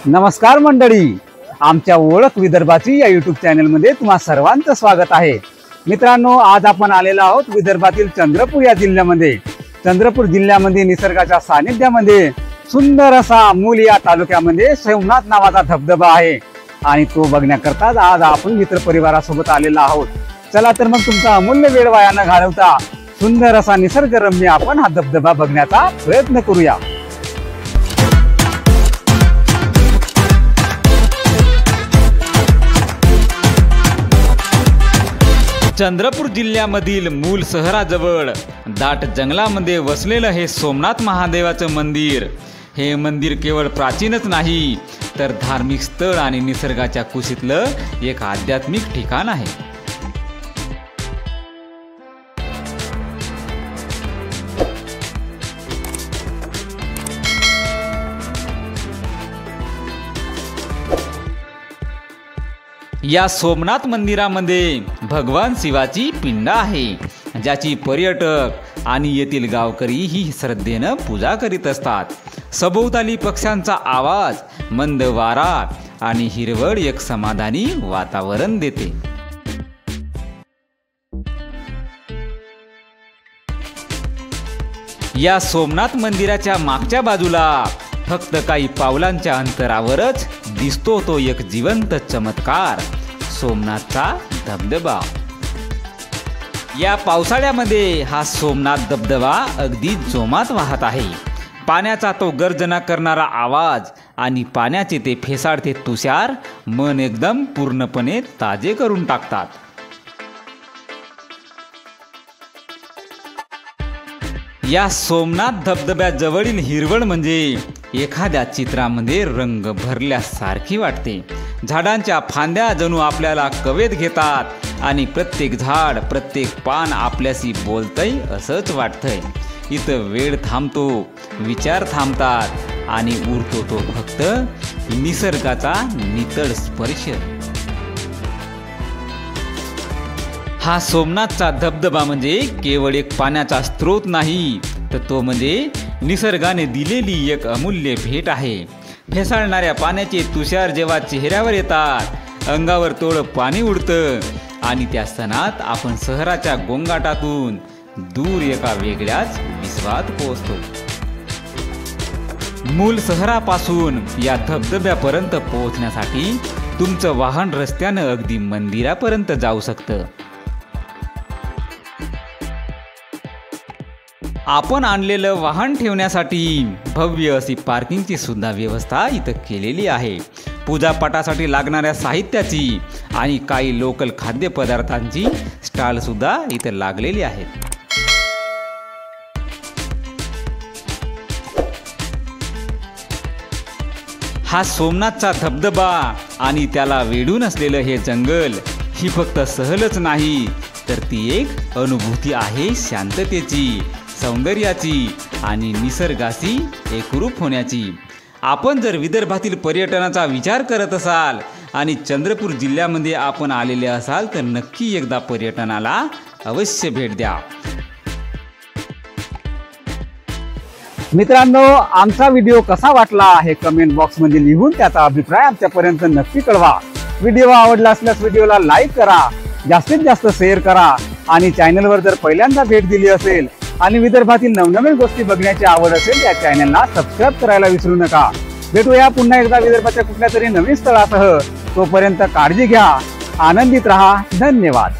नमस्कार मंडळी, आमच्या ओळख विदर्भाची या यूट्यूब चॅनलमध्ये तुम्हा सर्वांचं स्वागत आहे। मित्रांनो, आज आपण आलेलो आहोत विदर्भातील चंद्रपूर या जिल्ह्यामध्ये। चंद्रपूर जिल्ह्यामध्ये निसर्गाच्या सानिध्यामध्ये सुंदर असा मूल या तालुक्यामध्ये सोमनाथ नावाचा धबधबा आहे आणि तो बघण्याकरता आज आपण मित्र परिवारासोबत आलेलो आहोत। चला तर मग तुमचा अमूल्य वेळ वाया न घालवता सुंदर असा निसर्गरम्य आपण हा धबधबा बघण्याचा प्रयत्न करूया। चंद्रपूर जिल्ह्यामधील मूल शहराजवळ दाट जंगलामध्ये वसलेलं हे सोमनाथ महादेवाचं मंदिर। हे मंदिर केवळ प्राचीनच नाही तर धार्मिक स्थळ आणि निसर्गाच्या कुशीतलं एक आध्यात्मिक ठिकाण आहे। या सोमनाथ मंदिरामध्ये भगवान शिवाची पिंड आहे, ज्याची पर्यटक आणि येथील गावकरी ही श्रद्धेनं पूजा करीत असतात। सभोवताली पक्ष्यांचा आवाज, मंद वारा आणि हिरवळ एक समाधानी वातावरण देते। या सोमनाथ मंदिराच्या मागच्या बाजूला फक्त काही पावलांच्या अंतरावरच दिसतो तो एक जिवंत चमत्कार, सोमनाथचा धबधबा। या पावसाळ्यामध्ये हा सोमनाथ धबधबा अगदी जोमात वाहत आहे। पाण्याचा तो गर्जना करणारा आवाज आणि पाण्याचे ते फेसाळते तुषार मन एकदम पूर्णपणे ताजे करून टाकतात। या सोमनाथ धबधब्याजवळील हिरवळ म्हणजे एखाद्या चित्रामध्ये रंग भरल्यासारखी वाटते। झाडांच्या फांद्या जणू आपल्याला कवेत घेतात आणि प्रत्येक झाड, प्रत्येक पान आपल्याशी बोलतंय असंच वाटतंय। इथं वेळ थांबतो, विचार थांबतात आणि उरतो तो फक्त निसर्गाचा नितळ स्पर्श। हा सोमनाथचा धबधबा म्हणजे केवळ एक पाण्याचा स्रोत नाही, तर तो म्हणजे निसर्गाने दिलेली एक अमूल्य भेट आहे। फेसाळणाऱ्या पाण्याचे तुषार जेव्हा चेहऱ्यावर येतात, अंगावर थोडं पाणी उडतं आणि त्या क्षणात आपण शहराच्या गोंगाटातून दूर एका वेगळ्याच विश्वात पोहोचतो। मूल शहरापासून या धबधब्यापर्यंत पोहोचण्यासाठी तुमचं वाहन रस्त्यानं अगदी मंदिरापर्यंत जाऊ शकतं। आपण आणलेलं वाहन ठेवण्यासाठी भव्य अशी पार्किंगची सुद्धा व्यवस्था इथं केलेली आहे। पूजापाठासाठी लागणाऱ्या साहित्याची आणि काही लोकल खाद्यपदार्थांची स्टॉल सुद्धा इथं लागलेली आहेत। हा सोमनाथचा धबधबा आणि त्याला वेढून असलेलं हे जंगल ही फक्त सहलच नाही, तर ती एक अनुभूती आहे शांततेची, सौंदर्याची आणि निसर्गाशी एकरूप होण्याची। आपण जर विदर्भातील पर्यटनाचा विचार करत असाल आणि चंद्रपूर जिल्ह्यामध्ये आपण आलेले असाल तर नक्की एकदा पर्यटनाला अवश्य भेट द्या। मित्रांनो, आमचा व्हिडिओ कसा वाटला हे कमेंट बॉक्समध्ये लिहून त्याचा अभिप्राय आमच्यापर्यंत नक्की कळवा। व्हिडिओ आवडला असल्यास व्हिडिओला लाईक करा, जास्तीत जास्त शेअर करा आणि चॅनलवर जर पहिल्यांदा भेट दिली असेल आणि विदर्भातील नवनवीन गोष्टी बघण्याची आवड असेल या चॅनलला सबस्क्राइब करायला विसरू नका। भेटूया पुन्हा एकदा विदर्भाच्या कुठल्या तरी नवीन स्थळासह। तोपर्यंत काळजी घ्या, आनंदित रहा। धन्यवाद।